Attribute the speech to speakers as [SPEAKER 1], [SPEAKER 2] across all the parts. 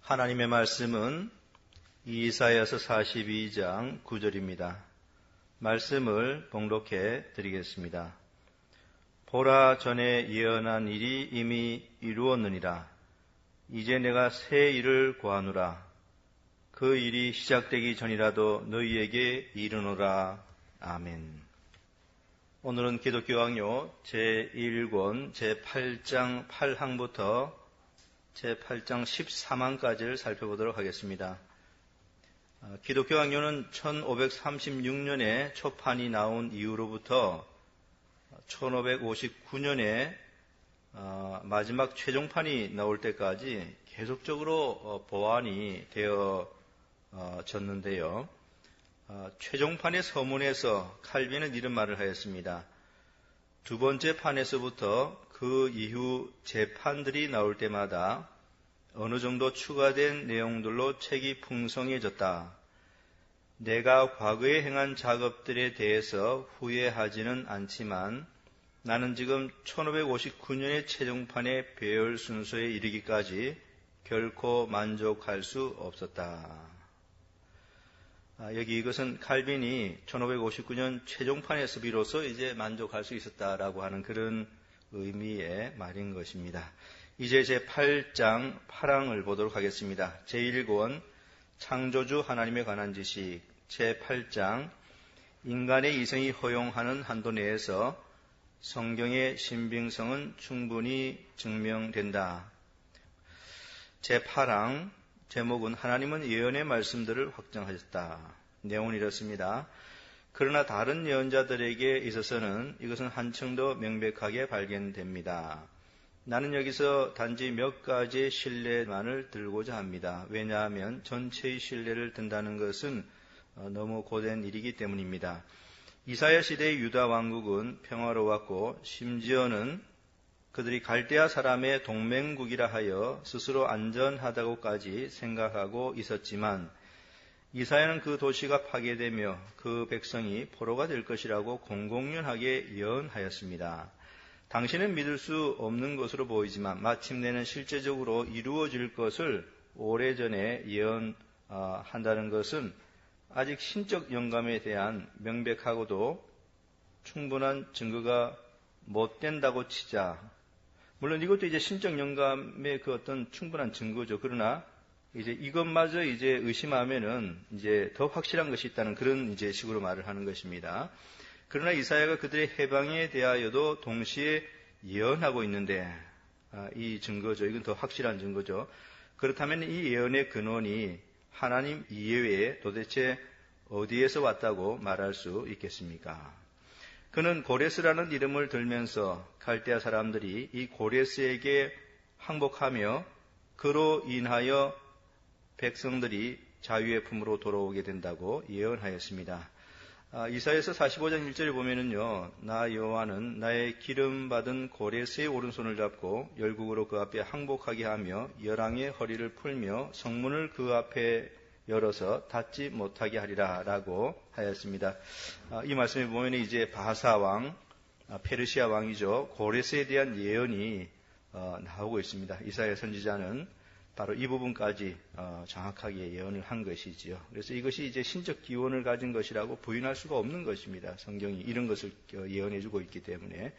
[SPEAKER 1] 하나님의 말씀은 이사야서 42장 9절입니다. 말씀을 봉독해 드리겠습니다. 보라, 전에 예언한 일이 이미 이루었느니라. 이제 내가 새 일을 고하노라. 그 일이 시작되기 전이라도 너희에게 이르노라. 아멘. 오늘은 기독교 강요 제1권 제8장 8항부터 제8장 14항까지를 살펴보도록 하겠습니다. 기독교 강요는 1536년에 초판이 나온 이후로부터 1559년에 마지막 최종판이 나올 때까지 계속적으로 보완이 되어졌는데요. 최종판의 서문에서 칼빈은 이런 말을 하였습니다. 두 번째 판에서부터 그 이후 재판들이 나올 때마다 어느 정도 추가된 내용들로 책이 풍성해졌다. 내가 과거에 행한 작업들에 대해서 후회하지는 않지만 나는 지금 1559년의 최종판의 배열 순서에 이르기까지 결코 만족할 수 없었다. 여기 이것은 칼빈이 1559년 최종판에서 비로소 이제 만족할 수 있었다라고 하는 그런 의미의 말인 것입니다. 이제 제8장 8항을 보도록 하겠습니다. 제1권 창조주 하나님에 관한 지식 제8장 인간의 이성이 허용하는 한도 내에서 성경의 신빙성은 충분히 증명된다. 제8항 제목은 하나님은 예언의 말씀들을 확정하셨다. 내용은 이렇습니다. 그러나 다른 예언자들에게 있어서는 이것은 한층 더 명백하게 발견됩니다. 나는 여기서 단지 몇 가지의 신뢰만을 들고자 합니다. 왜냐하면 전체의 신뢰를 든다는 것은 너무 고된 일이기 때문입니다. 이사야 시대의 유다 왕국은 평화로웠고 심지어는 그들이 갈대아 사람의 동맹국이라 하여 스스로 안전하다고까지 생각하고 있었지만 이사야는 그 도시가 파괴되며 그 백성이 포로가 될 것이라고 공공연하게 예언하였습니다. 당신은 믿을 수 없는 것으로 보이지만 마침내는 실제적으로 이루어질 것을 오래전에 예언한다는 것은 아직 신적 영감에 대한 명백하고도 충분한 증거가 못 된다고 치자. 물론 이것도 이제 신적 영감의 그 어떤 충분한 증거죠. 그러나 이제 이것마저 이제 의심하면은 이제 더 확실한 것이 있다는 그런 이제 식으로 말을 하는 것입니다. 그러나 이사야가 그들의 해방에 대하여도 동시에 예언하고 있는데 이 증거죠. 이건 더 확실한 증거죠. 그렇다면 이 예언의 근원이 하나님 이외에 도대체 어디에서 왔다고 말할 수 있겠습니까? 그는 고레스라는 이름을 들면서 갈대아 사람들이 이 고레스에게 항복하며 그로 인하여 백성들이 자유의 품으로 돌아오게 된다고 예언하였습니다. 이사야서 45장 1절에 보면은요, 나 여호와는 나의 기름 받은 고레스의 오른손을 잡고 열국으로 그 앞에 항복하게 하며 열왕의 허리를 풀며 성문을 그 앞에 열어서 닫지 못하게 하리라 라고 하였습니다. 이 말씀에 보면 이제 바사 왕, 페르시아 왕이죠. 고레스에 대한 예언이 나오고 있습니다. 이사야 선지자는 바로 이 부분까지 정확하게 예언을 한 것이지요. 그래서 이것이 이제 신적 기원을 가진 것이라고 부인할 수가 없는 것입니다. 성경이 이런 것을 예언해주고 있기 때문에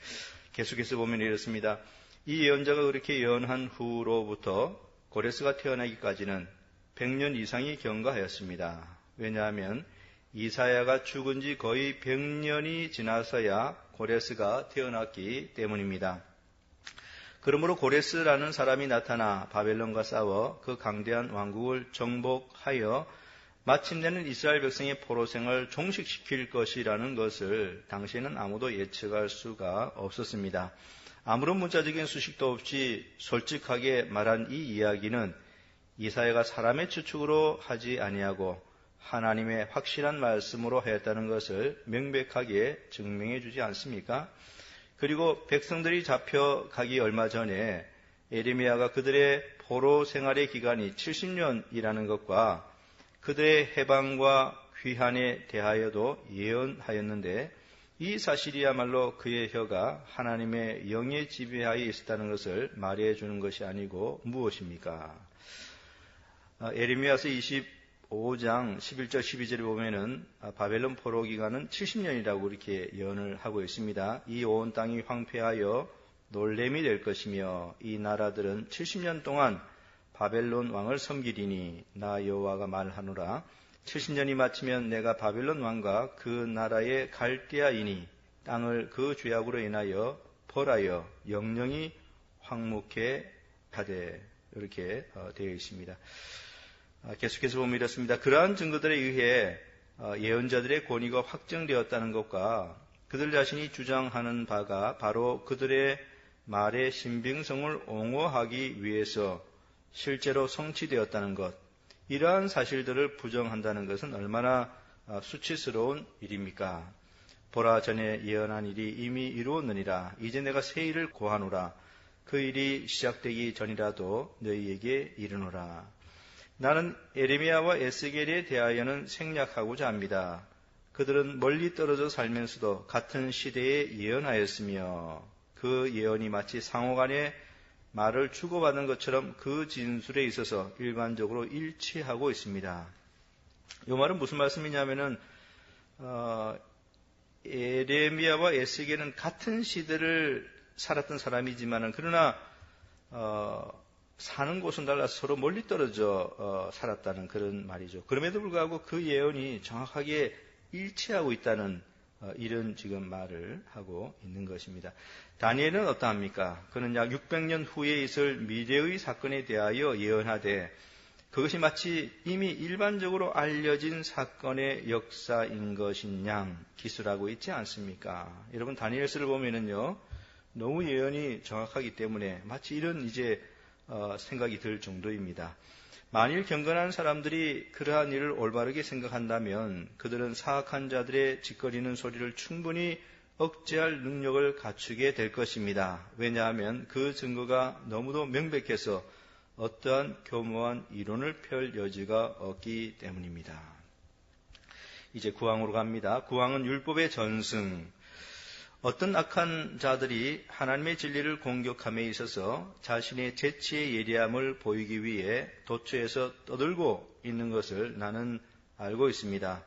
[SPEAKER 1] 계속해서 보면 이렇습니다. 이 예언자가 그렇게 예언한 후로부터 고레스가 태어나기까지는 100년 이상이 경과하였습니다. 왜냐하면 이사야가 죽은 지 거의 100년이 지나서야 고레스가 태어났기 때문입니다. 그러므로 고레스라는 사람이 나타나 바벨론과 싸워 그 강대한 왕국을 정복하여 마침내는 이스라엘 백성의 포로생을 종식시킬 것이라는 것을 당시에는 아무도 예측할 수가 없었습니다. 아무런 문자적인 수식도 없이 솔직하게 말한 이 이야기는 이사야가 사람의 추측으로 하지 아니하고 하나님의 확실한 말씀으로 하였다는 것을 명백하게 증명해 주지 않습니까? 그리고 백성들이 잡혀가기 얼마 전에 에레미야가 그들의 포로 생활의 기간이 70년이라는 것과 그들의 해방과 귀환에 대하여도 예언하였는데 이 사실이야말로 그의 혀가 하나님의 영의 지배하에 있었다는 것을 말해 주는 것이 아니고 무엇입니까? 에레미야서 25장 11절 12절에 보면은 바벨론 포로 기간은 70년이라고 이렇게 예언을 하고 있습니다. 이 온 땅이 황폐하여 놀램이 될 것이며 이 나라들은 70년 동안 바벨론 왕을 섬기리니 나 여호와가 말하노라. 70년이 마치면 내가 바벨론 왕과 그 나라의 갈대아인이 땅을 그 죄악으로 인하여 벌하여 영영이 황무케 하되 이렇게 되어 있습니다. 계속해서 보면 이렇습니다. 그러한 증거들에 의해 예언자들의 권위가 확정되었다는 것과 그들 자신이 주장하는 바가 바로 그들의 말의 신빙성을 옹호하기 위해서 실제로 성취되었다는 것, 이러한 사실들을 부정한다는 것은 얼마나 수치스러운 일입니까? 보라, 전에 예언한 일이 이미 이루었느니라. 이제 내가 새 일을 고하노라. 그 일이 시작되기 전이라도 너희에게 이르노라. 나는 에레미야와 에스겔에 대하여는 생략하고자 합니다. 그들은 멀리 떨어져 살면서도 같은 시대에 예언하였으며 그 예언이 마치 상호간에 말을 주고받은 것처럼 그 진술에 있어서 일반적으로 일치하고 있습니다. 이 말은 무슨 말씀이냐면은 에레미야와 에스겔은 같은 시대를 살았던 사람이지만은 그러나 사는 곳은 달라서 서로 멀리 떨어져 살았다는 그런 말이죠. 그럼에도 불구하고 그 예언이 정확하게 일치하고 있다는 이런 지금 말을 하고 있는 것입니다. 다니엘은 어떠합니까? 그는 약 600년 후에 있을 미래의 사건에 대하여 예언하되 그것이 마치 이미 일반적으로 알려진 사건의 역사인 것인 양 기술하고 있지 않습니까? 여러분, 다니엘서를 보면은요, 너무 예언이 정확하기 때문에 마치 이런 이제 생각이 들 정도입니다. 만일 경건한 사람들이 그러한 일을 올바르게 생각한다면 그들은 사악한 자들의 짓거리는 소리를 충분히 억제할 능력을 갖추게 될 것입니다. 왜냐하면 그 증거가 너무도 명백해서 어떠한 교묘한 이론을 펼 여지가 없기 때문입니다. 이제 구항으로 갑니다. 구항은 율법의 전승. 어떤 악한 자들이 하나님의 진리를 공격함에 있어서 자신의 재치의 예리함을 보이기 위해 도처에서 떠들고 있는 것을 나는 알고 있습니다.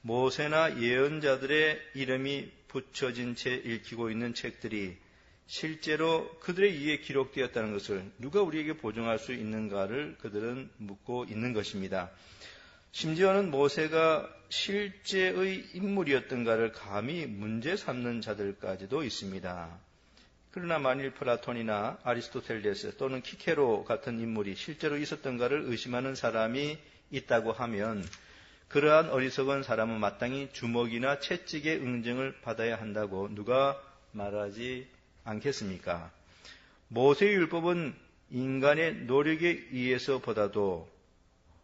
[SPEAKER 1] 모세나 예언자들의 이름이 붙여진 채 읽히고 있는 책들이 실제로 그들의 이에 기록되었다는 것을 누가 우리에게 보증할 수 있는가를 그들은 묻고 있는 것입니다. 심지어는 모세가 실제의 인물이었던가를 감히 문제 삼는 자들까지도 있습니다. 그러나 만일 플라톤이나 아리스토텔레스 또는 키케로 같은 인물이 실제로 있었던가를 의심하는 사람이 있다고 하면 그러한 어리석은 사람은 마땅히 주먹이나 채찍의 응징을 받아야 한다고 누가 말하지 않겠습니까? 모세의 율법은 인간의 노력에 의해서보다도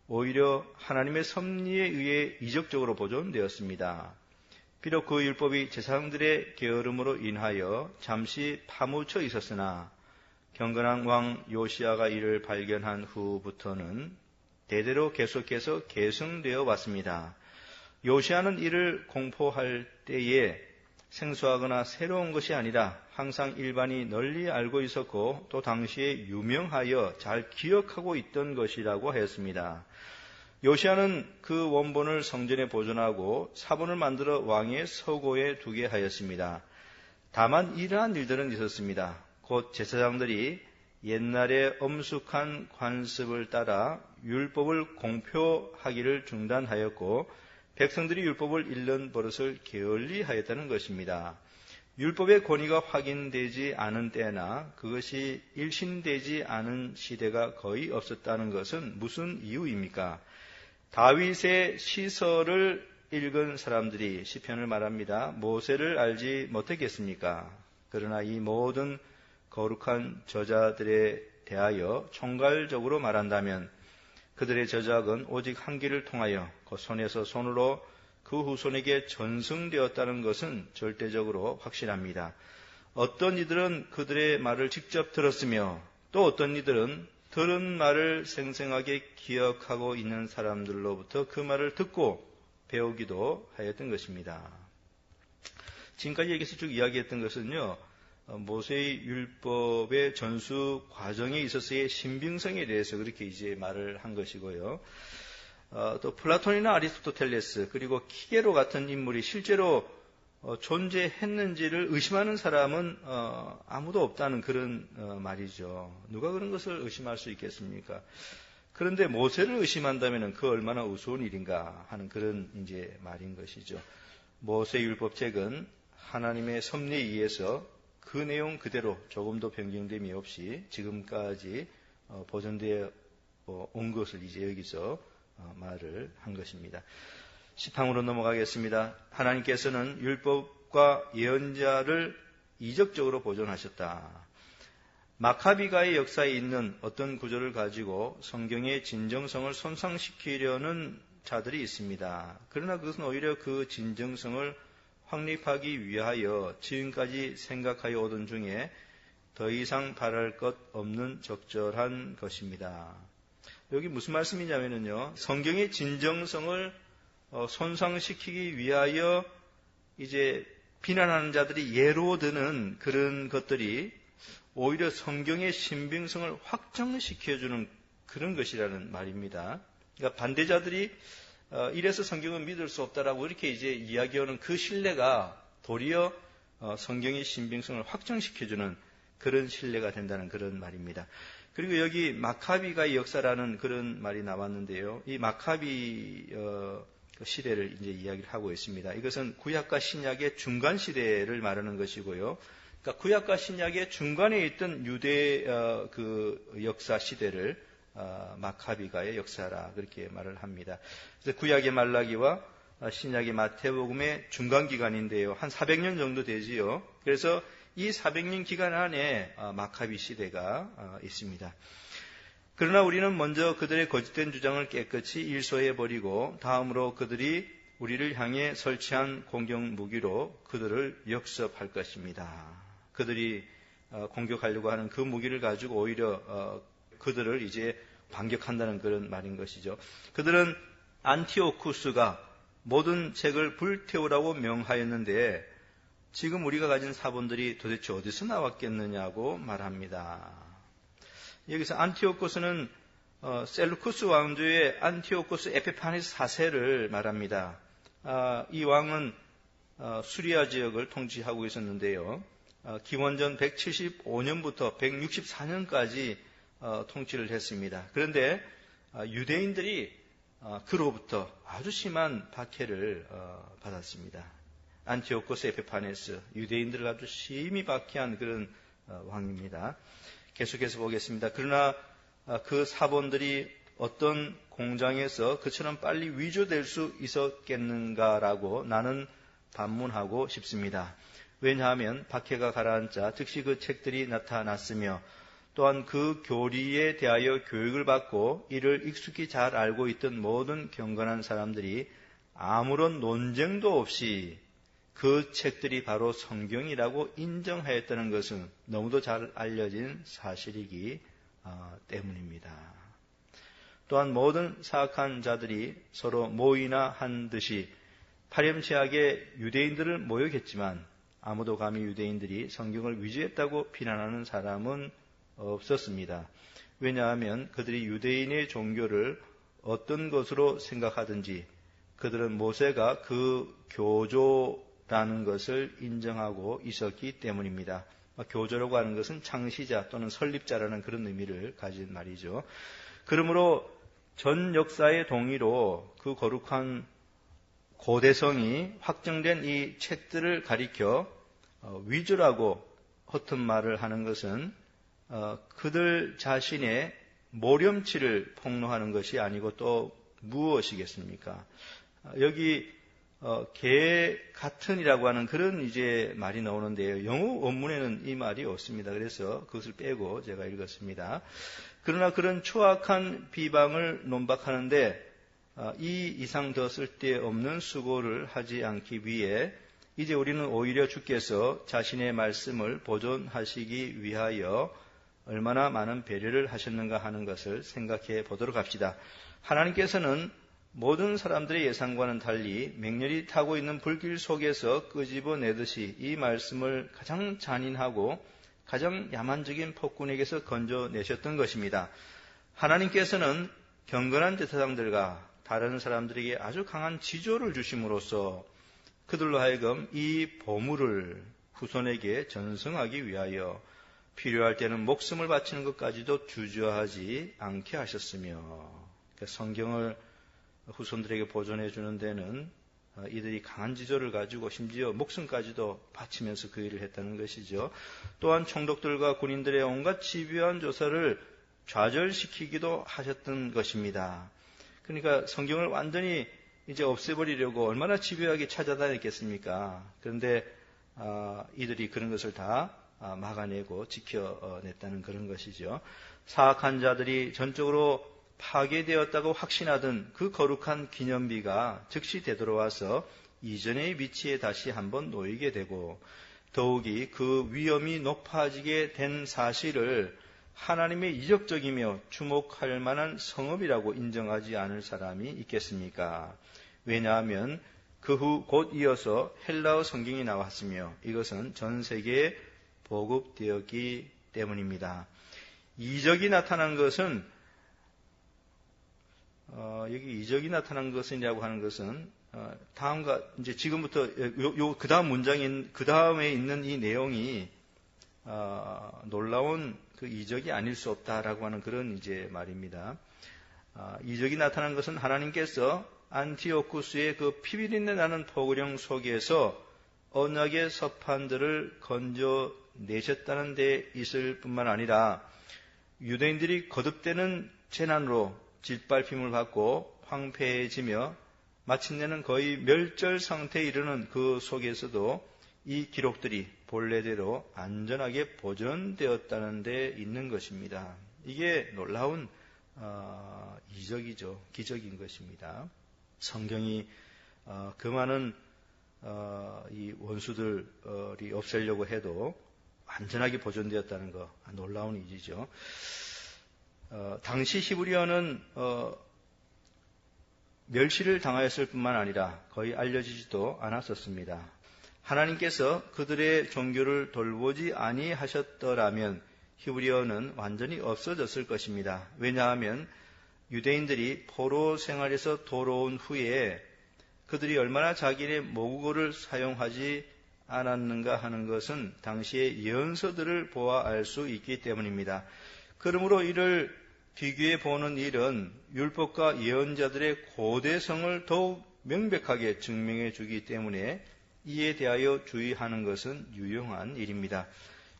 [SPEAKER 1] 오히려 하나님의 섭리에 의해 이적적으로 보존되었습니다. 비록 그 율법이 제사장들의 게으름으로 인하여 잠시 파묻혀 있었으나 경건한 왕 요시야가 이를 발견한 후부터는 대대로 계속해서 계승되어 왔습니다. 요시야는 이를 공포할 때에 생소하거나 새로운 것이 아니라 항상 일반이 널리 알고 있었고 또 당시에 유명하여 잘 기억하고 있던 것이라고 하였습니다. 요시야는 그 원본을 성전에 보존하고 사본을 만들어 왕의 서고에 두게 하였습니다. 다만 이러한 일들은 있었습니다. 곧 제사장들이 옛날의 엄숙한 관습을 따라 율법을 공표하기를 중단하였고 백성들이 율법을 잃는 버릇을 게을리 하였다는 것입니다. 율법의 권위가 확인되지 않은 때나 그것이 일신되지 않은 시대가 거의 없었다는 것은 무슨 이유입니까? 다윗의 시설을 읽은 사람들이 시편을 말합니다. 모세를 알지 못했겠습니까? 그러나 이 모든 거룩한 저자들에 대하여 총괄적으로 말한다면 그들의 저작은 오직 한 길을 통하여 그 손에서 손으로 그 후손에게 전승되었다는 것은 절대적으로 확실합니다. 어떤 이들은 그들의 말을 직접 들었으며 또 어떤 이들은 들은 말을 생생하게 기억하고 있는 사람들로부터 그 말을 듣고 배우기도 하였던 것입니다. 지금까지 여기서 쭉 이야기했던 것은요, 모세의 율법의 전수 과정에 있어서의 신빙성에 대해서 그렇게 이제 말을 한 것이고요. 또 플라톤이나 아리스토텔레스 그리고 키게로 같은 인물이 실제로 존재했는지를 의심하는 사람은 아무도 없다는 그런 말이죠. 누가 그런 것을 의심할 수 있겠습니까? 그런데 모세를 의심한다면 그 얼마나 우스운 일인가 하는 그런 이제 말인 것이죠. 모세 율법책은 하나님의 섭리에 의해서 그 내용 그대로 조금도 변경됨이 없이 지금까지 보존되어 온 것을 이제 여기서 말을 한 것입니다. 10항으로 넘어가겠습니다. 하나님께서는 율법과 예언자를 이적적으로 보존하셨다. 마카비가의 역사에 있는 어떤 구조를 가지고 성경의 진정성을 손상시키려는 자들이 있습니다. 그러나 그것은 오히려 그 진정성을 확립하기 위하여 지금까지 생각하여 오던 중에 더 이상 바랄 것 없는 적절한 것입니다. 여기 무슨 말씀이냐면요. 성경의 진정성을 손상시키기 위하여 이제 비난하는 자들이 예로 드는 그런 것들이 오히려 성경의 신빙성을 확정시켜주는 그런 것이라는 말입니다. 그러니까 반대자들이 이래서 성경은 믿을 수 없다라고 이렇게 이제 이야기하는 그 신뢰가 도리어 성경의 신빙성을 확정시켜주는 그런 신뢰가 된다는 그런 말입니다. 그리고 여기 마카비가의 역사라는 그런 말이 나왔는데요. 이 마카비 시대를 이제 이야기를 하고 있습니다. 이것은 구약과 신약의 중간 시대를 말하는 것이고요. 그러니까 구약과 신약의 중간에 있던 유대 그 역사 시대를 마카비가의 역사라 그렇게 말을 합니다. 그래서 구약의 말라기와 신약의 마태복음의 중간 기간인데요. 한 400년 정도 되지요. 그래서 이 400년 기간 안에 마카비 시대가 있습니다. 그러나 우리는 먼저 그들의 거짓된 주장을 깨끗이 일소해버리고 다음으로 그들이 우리를 향해 설치한 공격 무기로 그들을 역습할 것입니다. 그들이 공격하려고 하는 그 무기를 가지고 오히려 그들을 이제 반격한다는 그런 말인 것이죠. 그들은 안티오쿠스가 모든 책을 불태우라고 명하였는데 지금 우리가 가진 사본들이 도대체 어디서 나왔겠느냐고 말합니다. 여기서 안티오쿠스는 셀루쿠스 왕조의 안티오쿠스 에피파네스 4세를 말합니다. 이 왕은 수리아 지역을 통치하고 있었는데요. 기원전 175년부터 164년까지 통치를 했습니다. 그런데 유대인들이 그로부터 아주 심한 박해를 받았습니다. 안티오코스 에피파네스, 유대인들을 아주 심히 박해한 그런 왕입니다. 계속해서 보겠습니다. 그러나 그 사본들이 어떤 공장에서 그처럼 빨리 위조될 수 있었겠는가라고 나는 반문하고 싶습니다. 왜냐하면 박해가 가라앉자 즉시 그 책들이 나타났으며 또한 그 교리에 대하여 교육을 받고 이를 익숙히 잘 알고 있던 모든 경건한 사람들이 아무런 논쟁도 없이 그 책들이 바로 성경이라고 인정하였다는 것은 너무도 잘 알려진 사실이기 때문입니다. 또한 모든 사악한 자들이 서로 모이나 한 듯이 파렴치하게 유대인들을 모욕했지만 아무도 감히 유대인들이 성경을 위조했다고 비난하는 사람은 없었습니다. 왜냐하면 그들이 유대인의 종교를 어떤 것으로 생각하든지 그들은 모세가 그 교조라는 것을 인정하고 있었기 때문입니다. 교조라고 하는 것은 창시자 또는 설립자라는 그런 의미를 가진 말이죠. 그러므로 전 역사의 동의로 그 거룩한 고대성이 확정된 이 책들을 가리켜 위조라고 허튼 말을 하는 것은 그들 자신의 모렴치를 폭로하는 것이 아니고 또 무엇이겠습니까? 여기 개 같은이라고 하는 그런 이제 말이 나오는데요. 영어 원문에는 이 말이 없습니다. 그래서 그것을 빼고 제가 읽었습니다. 그러나 그런 추악한 비방을 논박하는데 이 이상 더 쓸데없는 수고를 하지 않기 위해 이제 우리는 오히려 주께서 자신의 말씀을 보존하시기 위하여 얼마나 많은 배려를 하셨는가 하는 것을 생각해 보도록 합시다. 하나님께서는 모든 사람들의 예상과는 달리 맹렬히 타고 있는 불길 속에서 끄집어내듯이 이 말씀을 가장 잔인하고 가장 야만적인 폭군에게서 건져내셨던 것입니다. 하나님께서는 경건한 제사장들과 다른 사람들에게 아주 강한 지조를 주심으로써 그들로 하여금 이 보물을 후손에게 전승하기 위하여 필요할 때는 목숨을 바치는 것까지도 주저하지 않게 하셨으며, 성경을 후손들에게 보존해 주는 데는 이들이 강한 지조를 가지고 심지어 목숨까지도 바치면서 그 일을 했다는 것이죠. 또한 총독들과 군인들의 온갖 집요한 조사를 좌절시키기도 하셨던 것입니다. 그러니까 성경을 완전히 이제 없애버리려고 얼마나 집요하게 찾아다녔겠습니까? 그런데 이들이 그런 것을 다 막아내고 지켜냈다는 그런 것이죠. 사악한 자들이 전적으로 파괴되었다고 확신하던 그 거룩한 기념비가 즉시 되돌아와서 이전의 위치에 다시 한번 놓이게 되고, 더욱이 그 위험이 높아지게 된 사실을 하나님의 이적적이며 주목할 만한 성업이라고 인정하지 않을 사람이 있겠습니까? 왜냐하면 그 후 곧 이어서 헬라어 성경이 나왔으며 이것은 전 세계에 보급되었기 때문입니다. 이적이 나타난 것은 여기 이적이 나타난 것이라고 하는 것은 다음과 이제 지금부터 그 다음 문장인 그 다음에 있는 이 내용이 놀라운 그 이적이 아닐 수 없다라고 하는 그런 이제 말입니다. 이적이 나타난 것은 하나님께서 안티오쿠스의 그 피비린내 나는 포구령 속에서 언약의 서판들을 건져내셨다는 데 있을 뿐만 아니라 유대인들이 거듭되는 재난으로 짓밟힘을 받고 황폐해지며 마침내는 거의 멸절 상태에 이르는 그 속에서도 이 기록들이 본래대로 안전하게 보존되었다는 데 있는 것입니다. 이게 놀라운 이적이죠. 기적인 것입니다. 성경이 그 많은 이 원수들이 없애려고 해도 완전하게 보존되었다는 거 놀라운 일이죠. 당시 히브리어는 멸시를 당하였을 뿐만 아니라 거의 알려지지도 않았었습니다. 하나님께서 그들의 종교를 돌보지 아니하셨더라면 히브리어는 완전히 없어졌을 것입니다. 왜냐하면 유대인들이 포로 생활에서 돌아온 후에 그들이 얼마나 자기네 모국어를 사용하지 않았는가 하는 것은 당시의 예언서들을 보아 알 수 있기 때문입니다. 그러므로 이를 비교해 보는 일은 율법과 예언자들의 고대성을 더욱 명백하게 증명해 주기 때문에 이에 대하여 주의하는 것은 유용한 일입니다.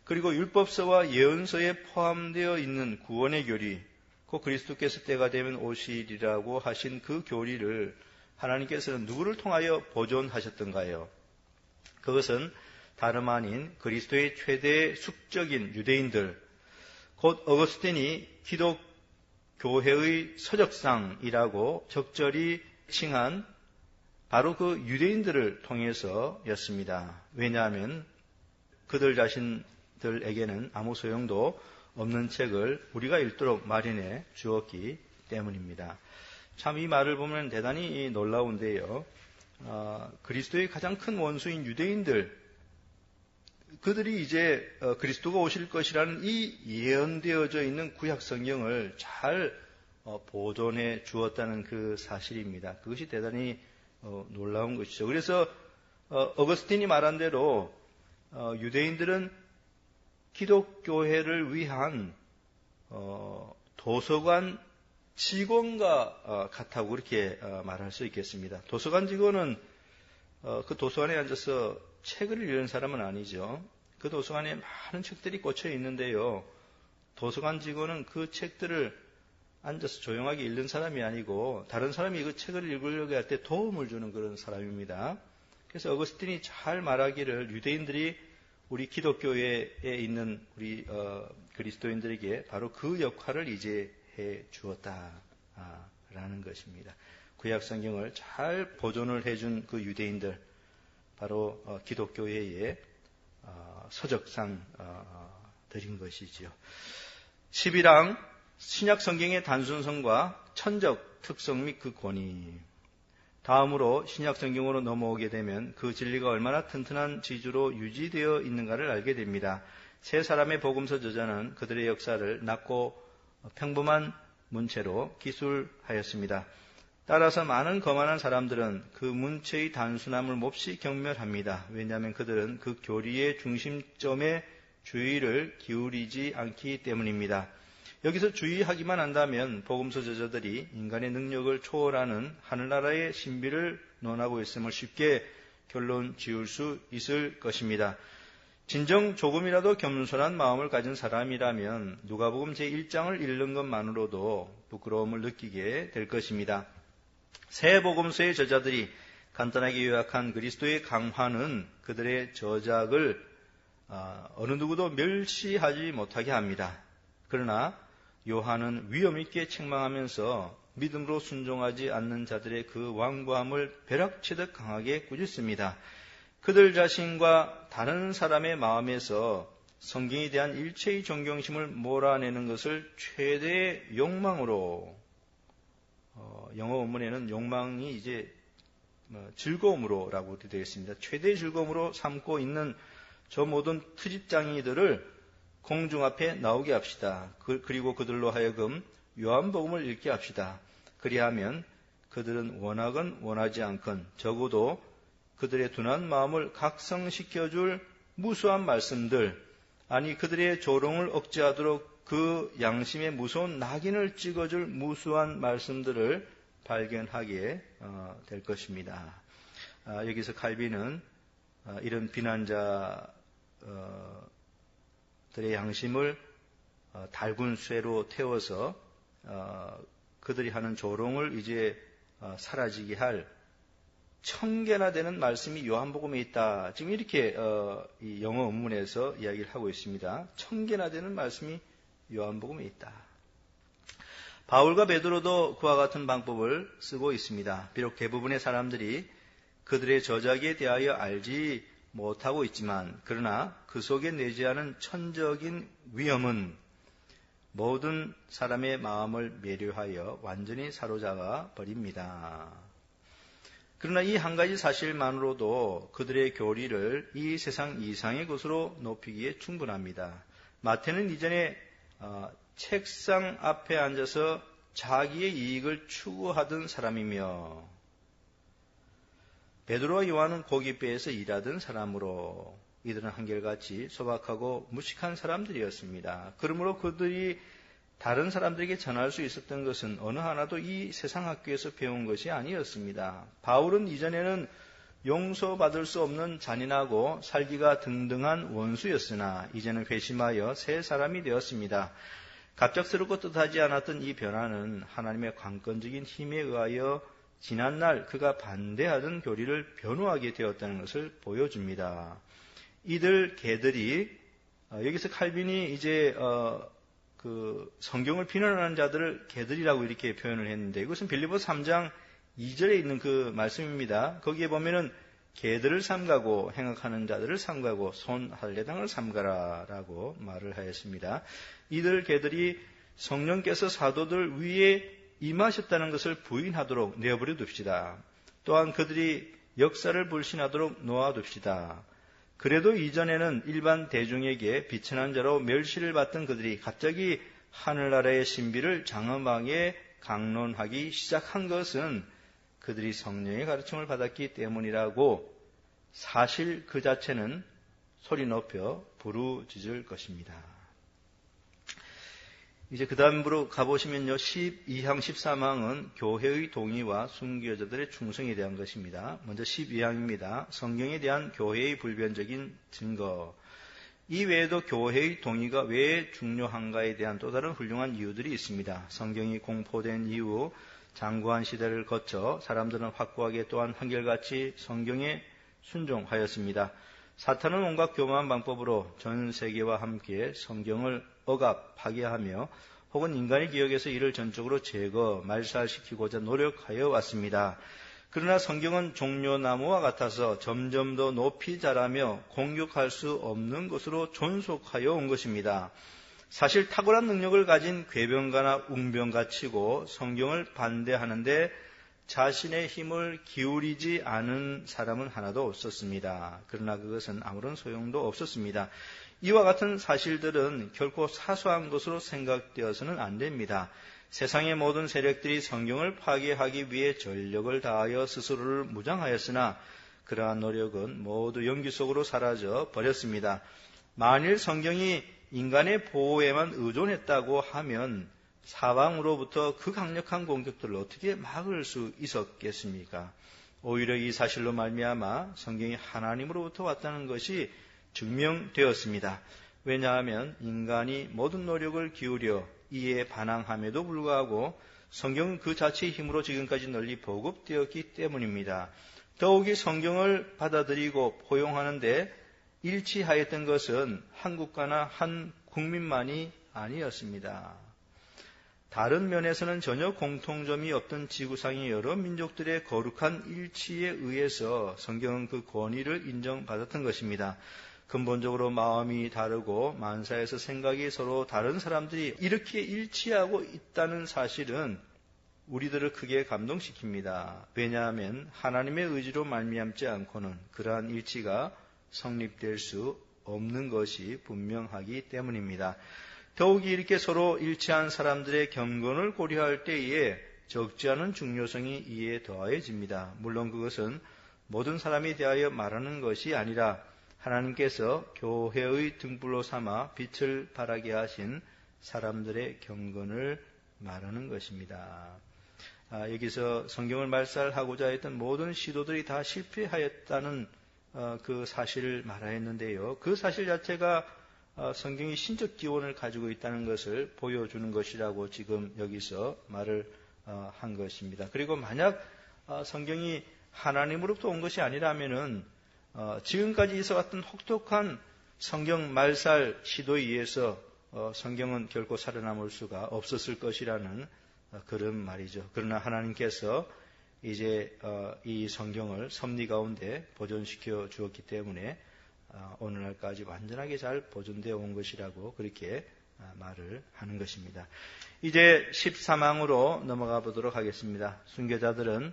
[SPEAKER 1] 그리고 율법서와 예언서에 포함되어 있는 구원의 교리, 곧 그리스도께서 때가 되면 오시리라고 하신 그 교리를 하나님께서는 누구를 통하여 보존하셨던가요? 그것은 다름 아닌 그리스도의 최대 숙적인 유대인들, 곧 어거스틴이 기독교회의 서적상이라고 적절히 칭한 바로 그 유대인들을 통해서였습니다. 왜냐하면 그들 자신들에게는 아무 소용도 없는 책을 우리가 읽도록 마련해 주었기 때문입니다. 참 이 말을 보면 대단히 놀라운데요. 그리스도의 가장 큰 원수인 유대인들, 그들이 이제 그리스도가 오실 것이라는 이 예언되어져 있는 구약 성경을 잘 보존해 주었다는 그 사실입니다. 그것이 대단히 놀라운 것이죠. 그래서 어거스틴이 말한 대로 유대인들은 기독교회를 위한 도서관 직원과 같다고 그렇게 말할 수 있겠습니다. 도서관 직원은 그 도서관에 앉아서 책을 읽는 사람은 아니죠. 그 도서관에 많은 책들이 꽂혀 있는데요. 도서관 직원은 그 책들을 앉아서 조용하게 읽는 사람이 아니고 다른 사람이 그 책을 읽으려고 할 때 도움을 주는 그런 사람입니다. 그래서 어거스틴이 잘 말하기를 유대인들이 우리 기독교회에 있는 우리 그리스도인들에게 바로 그 역할을 이제 해 주었다라는 것입니다. 구약 성경을 잘 보존을 해준 그 유대인들, 바로 기독교회의 서적상들인 것이지요. 11항 신약 성경의 단순성과 천적 특성 및 그 권위. 다음으로 신약 성경으로 넘어오게 되면 그 진리가 얼마나 튼튼한 지주로 유지되어 있는가를 알게 됩니다. 세 사람의 복음서 저자는 그들의 역사를 낮고 평범한 문체로 기술하였습니다. 따라서 많은 거만한 사람들은 그 문체의 단순함을 몹시 경멸합니다. 왜냐하면 그들은 그 교리의 중심점에 주의를 기울이지 않기 때문입니다. 여기서 주의하기만 한다면 복음서 저자들이 인간의 능력을 초월하는 하늘나라의 신비를 논하고 있음을 쉽게 결론 지을 수 있을 것입니다. 진정 조금이라도 겸손한 마음을 가진 사람이라면 누가복음 제1장을 읽는 것만으로도 부끄러움을 느끼게 될 것입니다. 새 복음서의 저자들이 간단하게 요약한 그리스도의 강화는 그들의 저작을 어느 누구도 멸시하지 못하게 합니다. 그러나 요한은 위험 있게 책망하면서 믿음으로 순종하지 않는 자들의 그 완고함을 벼락치듯 강하게 꾸짖습니다. 그들 자신과 다른 사람의 마음에서 성경에 대한 일체의 존경심을 몰아내는 것을 최대의 욕망으로, 영어 원문에는 욕망이 이제 즐거움으로라고 되어 있습니다. 최대의 즐거움으로 삼고 있는 저 모든 트집장이들을 공중 앞에 나오게 합시다. 그리고 그들로 하여금 요한복음을 읽게 합시다. 그리하면 그들은 원하건 원하지 않건 적어도 그들의 둔한 마음을 각성시켜줄 무수한 말씀들, 아니 그들의 조롱을 억제하도록 그 양심의 무서운 낙인을 찍어줄 무수한 말씀들을 발견하게 될 것입니다. 여기서 칼빈은 이런 비난자들의 양심을 달군 쇠로 태워서 그들이 하는 조롱을 이제 사라지게 할 1000개나 되는 말씀이 요한복음에 있다. 지금 이렇게 이 영어 원문에서 이야기를 하고 있습니다. 1000개나 되는 말씀이 요한복음에 있다. 바울과 베드로도 그와 같은 방법을 쓰고 있습니다. 비록 대부분의 사람들이 그들의 저작에 대하여 알지 못하고 있지만 그러나 그 속에 내재하는 천적인 위험은 모든 사람의 마음을 매료하여 완전히 사로잡아 버립니다. 그러나 이 한 가지 사실만으로도 그들의 교리를 이 세상 이상의 것으로 높이기에 충분합니다. 마태는 이전에 책상 앞에 앉아서 자기의 이익을 추구하던 사람이며 베드로와 요한은 고깃배에서 일하던 사람으로 이들은 한결같이 소박하고 무식한 사람들이었습니다. 그러므로 그들이 다른 사람들에게 전할 수 있었던 것은 어느 하나도 이 세상 학교에서 배운 것이 아니었습니다. 바울은 이전에는 용서받을 수 없는 잔인하고 살기가 등등한 원수였으나 이제는 회심하여 새 사람이 되었습니다. 갑작스럽고 뜻하지 않았던 이 변화는 하나님의 강권적인 힘에 의하여 지난날 그가 반대하던 교리를 변호하게 되었다는 것을 보여줍니다. 이들 개들이 여기서 칼빈이 이제 그 성경을 비난하는 자들을 개들이라고 이렇게 표현을 했는데 이것은 빌립보서 3장 2절에 있는 그 말씀입니다. 거기에 보면은 개들을 삼가고 행악하는 자들을 삼가고 손 할례당을 삼가라라고 말을 하였습니다. 이들 개들이 성령께서 사도들 위에 임하셨다는 것을 부인하도록 내어버려 둡시다. 또한 그들이 역사를 불신하도록 놓아둡시다. 그래도 이전에는 일반 대중에게 비천한 자로 멸시를 받던 그들이 갑자기 하늘나라의 신비를 장엄하게 강론하기 시작한 것은 그들이 성령의 가르침을 받았기 때문이라고 사실 그 자체는 소리 높여 부르짖을 것입니다. 이제 그 다음으로 가보시면요. 12항, 13항은 교회의 동의와 순교자들의 충성에 대한 것입니다. 먼저 12항입니다. 성경에 대한 교회의 불변적인 증거. 이 외에도 교회의 동의가 왜 중요한가에 대한 또 다른 훌륭한 이유들이 있습니다. 성경이 공포된 이후 장구한 시대를 거쳐 사람들은 확고하게 또한 한결같이 성경에 순종하였습니다. 사탄은 온갖 교만한 방법으로 전 세계와 함께 성경을 억압, 파괴하며 혹은 인간의 기억에서 이를 전적으로 제거, 말살시키고자 노력하여 왔습니다. 그러나 성경은 종려나무와 같아서 점점 더 높이 자라며 공격할 수 없는 것으로 존속하여 온 것입니다. 사실 탁월한 능력을 가진 궤변가나 웅변가 치고 성경을 반대하는데 자신의 힘을 기울이지 않은 사람은 하나도 없었습니다. 그러나 그것은 아무런 소용도 없었습니다. 이와 같은 사실들은 결코 사소한 것으로 생각되어서는 안 됩니다. 세상의 모든 세력들이 성경을 파괴하기 위해 전력을 다하여 스스로를 무장하였으나 그러한 노력은 모두 연기 속으로 사라져 버렸습니다. 만일 성경이 인간의 보호에만 의존했다고 하면 사방으로부터 그 강력한 공격들을 어떻게 막을 수 있었겠습니까? 오히려 이 사실로 말미암아 성경이 하나님으로부터 왔다는 것이 증명되었습니다. 왜냐하면 인간이 모든 노력을 기울여 이에 반항함에도 불구하고 성경은 그 자체의 힘으로 지금까지 널리 보급되었기 때문입니다. 더욱이 성경을 받아들이고 포용하는데 일치하였던 것은 한 국가나 한 국민만이 아니었습니다. 다른 면에서는 전혀 공통점이 없던 지구상의 여러 민족들의 거룩한 일치에 의해서 성경은 그 권위를 인정받았던 것입니다. 근본적으로 마음이 다르고 만사에서 생각이 서로 다른 사람들이 이렇게 일치하고 있다는 사실은 우리들을 크게 감동시킵니다. 왜냐하면 하나님의 의지로 말미암지 않고는 그러한 일치가 성립될 수 없는 것이 분명하기 때문입니다. 더욱이 이렇게 서로 일치한 사람들의 경건을 고려할 때에 적지 않은 중요성이 이에 더해집니다. 물론 그것은 모든 사람에 대하여 말하는 것이 아니라 하나님께서 교회의 등불로 삼아 빛을 발하게 하신 사람들의 경건을 말하는 것입니다. 여기서 성경을 말살하고자 했던 모든 시도들이 다 실패하였다는 그 사실을 말하였는데요. 그 사실 자체가 성경이 신적 기원을 가지고 있다는 것을 보여주는 것이라고 지금 여기서 말을 한 것입니다. 그리고 만약 성경이 하나님으로부터 온 것이 아니라면은 지금까지 있어왔던 혹독한 성경 말살 시도에 의해서 성경은 결코 살아남을 수가 없었을 것이라는 그런 말이죠. 그러나 하나님께서 이제 이 성경을 섭리 가운데 보존시켜 주었기 때문에 오늘날까지 완전하게 잘 보존되어 온 것이라고 그렇게 말을 하는 것입니다. 이제 13항으로 넘어가 보도록 하겠습니다. 순교자들은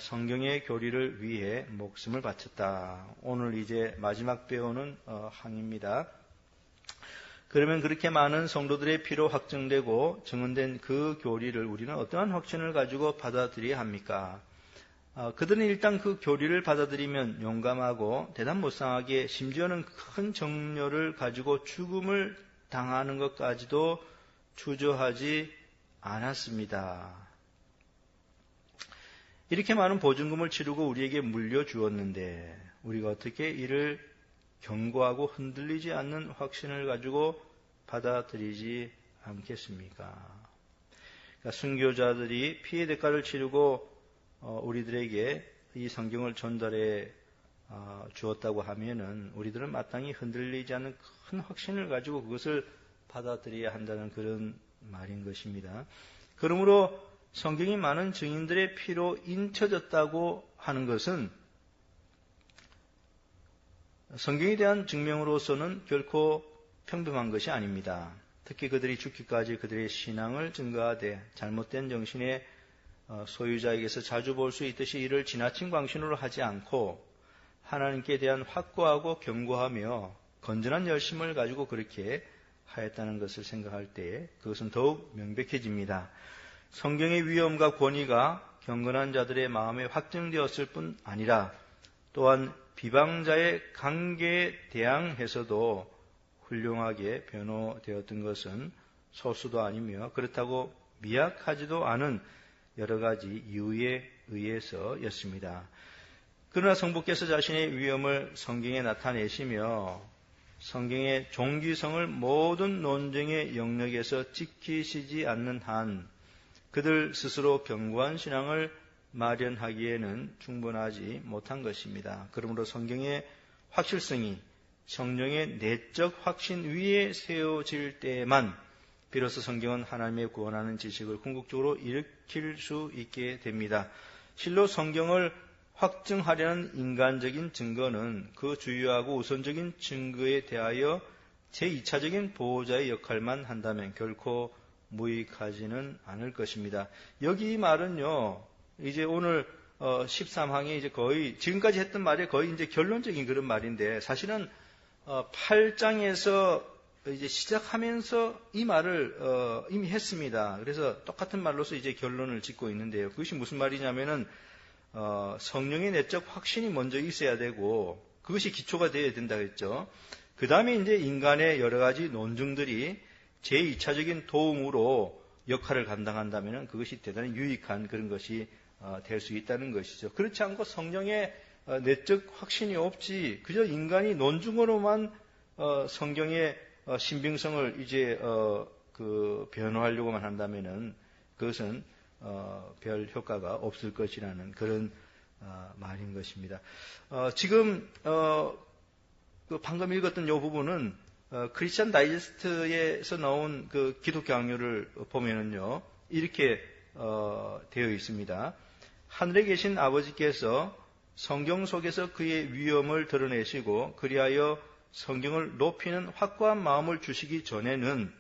[SPEAKER 1] 성경의 교리를 위해 목숨을 바쳤다. 오늘 이제 마지막 배우는 항입니다. 그러면 그렇게 많은 성도들의 피로 확정되고 증언된 그 교리를 우리는 어떠한 확신을 가지고 받아들여야 합니까? 그들은 일단 그 교리를 받아들이면 용감하고 대담무쌍하게 심지어는 큰 정열을 가지고 죽음을 당하는 것까지도 주저하지 않았습니다. 이렇게 많은 보증금을 치르고 우리에게 물려주었는데 우리가 어떻게 이를 견고하고 흔들리지 않는 확신을 가지고 받아들이지 않겠습니까? 그러니까 순교자들이 피해 대가를 치르고 우리들에게 이 성경을 전달해 주었다고 하면은 우리들은 마땅히 흔들리지 않는 큰 확신을 가지고 그것을 받아들여야 한다는 그런 말인 것입니다. 그러므로 성경이 많은 증인들의 피로 인쳐졌다고 하는 것은 성경에 대한 증명으로서는 결코 평범한 것이 아닙니다. 특히 그들이 죽기까지 그들의 신앙을 증거하되 잘못된 정신의 소유자에게서 자주 볼 수 있듯이 이를 지나친 광신으로 하지 않고 하나님께 대한 확고하고 견고하며 건전한 열심을 가지고 그렇게 하였다는 것을 생각할 때 그것은 더욱 명백해집니다. 성경의 위엄과 권위가 경건한 자들의 마음에 확증되었을 뿐 아니라 또한 비방자의 관계에 대항해서도 훌륭하게 변호되었던 것은 소수도 아니며 그렇다고 미약하지도 않은 여러 가지 이유에 의해서였습니다. 그러나 성부께서 자신의 위엄을 성경에 나타내시며 성경의 종기성을 모든 논쟁의 영역에서 지키시지 않는 한 그들 스스로 견고한 신앙을 마련하기에는 충분하지 못한 것입니다. 그러므로 성경의 확실성이 성령의 내적 확신 위에 세워질 때에만 비로소 성경은 하나님의 구원하는 지식을 궁극적으로 일으킬 수 있게 됩니다. 실로 성경을 확증하려는 인간적인 증거는 그 주요하고 우선적인 증거에 대하여 제2차적인 보호자의 역할만 한다면 결코 무익하지는 않을 것입니다. 여기 이 말은요, 이제 오늘 13항에 이제 거의 지금까지 했던 말이 거의 이제 결론적인 그런 말인데, 사실은 8장에서 이제 시작하면서 이 말을 이미 했습니다. 그래서 똑같은 말로서 이제 결론을 짓고 있는데요. 그것이 무슨 말이냐면은 성령의 내적 확신이 먼저 있어야 되고 그것이 기초가 되어야 된다 했죠. 그 다음에 이제 인간의 여러 가지 논증들이 제2차적인 도움으로 역할을 감당한다면 그것이 대단히 유익한 그런 것이 될 수 있다는 것이죠. 그렇지 않고 성령의 내적 확신이 없이 그저 인간이 논증으로만 성경의 신빙성을 이제 변호하려고만 한다면은 그것은 별 효과가 없을 것이라는 그런 말인 것입니다. 지금 방금 읽었던 이 부분은 크리스천 다이제스트에서 나온 그 기독교 강요를 보면은요 이렇게 되어 있습니다. 하늘에 계신 아버지께서 성경 속에서 그의 위엄을 드러내시고 그리하여 성경을 높이는 확고한 마음을 주시기 전에는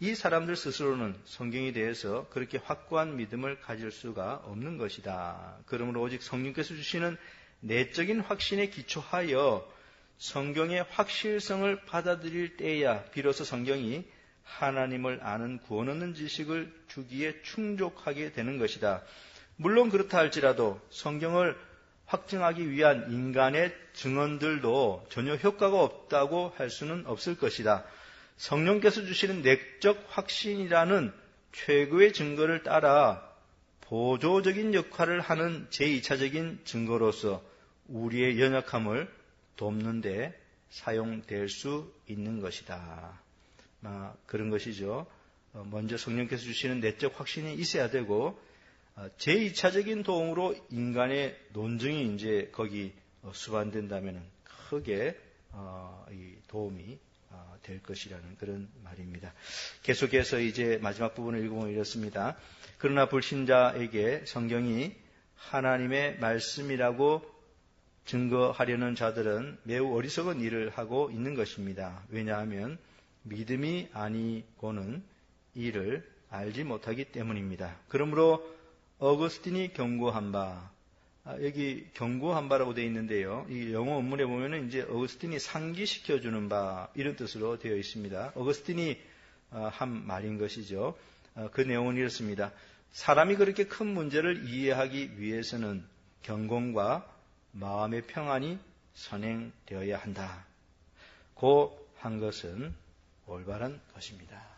[SPEAKER 1] 이 사람들 스스로는 성경에 대해서 그렇게 확고한 믿음을 가질 수가 없는 것이다. 그러므로 오직 성령께서 주시는 내적인 확신에 기초하여 성경의 확실성을 받아들일 때야 비로소 성경이 하나님을 아는 구원 얻는 지식을 주기에 충족하게 되는 것이다. 물론 그렇다 할지라도 성경을 확증하기 위한 인간의 증언들도 전혀 효과가 없다고 할 수는 없을 것이다. 성령께서 주시는 내적 확신이라는 최고의 증거를 따라 보조적인 역할을 하는 제2차적인 증거로서 우리의 연약함을 돕는 데 사용될 수 있는 것이다. 그런 것이죠. 먼저 성령께서 주시는 내적 확신이 있어야 되고 제2차적인 도움으로 인간의 논증이 이제 거기 수반된다면 크게 도움이 될 것이라는 그런 말입니다. 계속해서 이제 마지막 부분을 읽으면 이렇습니다. 그러나 불신자에게 성경이 하나님의 말씀이라고 증거하려는 자들은 매우 어리석은 일을 하고 있는 것입니다. 왜냐하면 믿음이 아니고는 이를 알지 못하기 때문입니다. 그러므로 어거스틴이 경고한 바, 여기 경고한 바라고 되어 있는데요. 이 영어 원문에 보면은 이제 어거스틴이 상기시켜주는 바 이런 뜻으로 되어 있습니다. 어거스틴이 한 말인 것이죠. 그 내용은 이렇습니다. 사람이 그렇게 큰 문제를 이해하기 위해서는 경건과 마음의 평안이 선행되어야 한다. 고 한 것은 올바른 것입니다.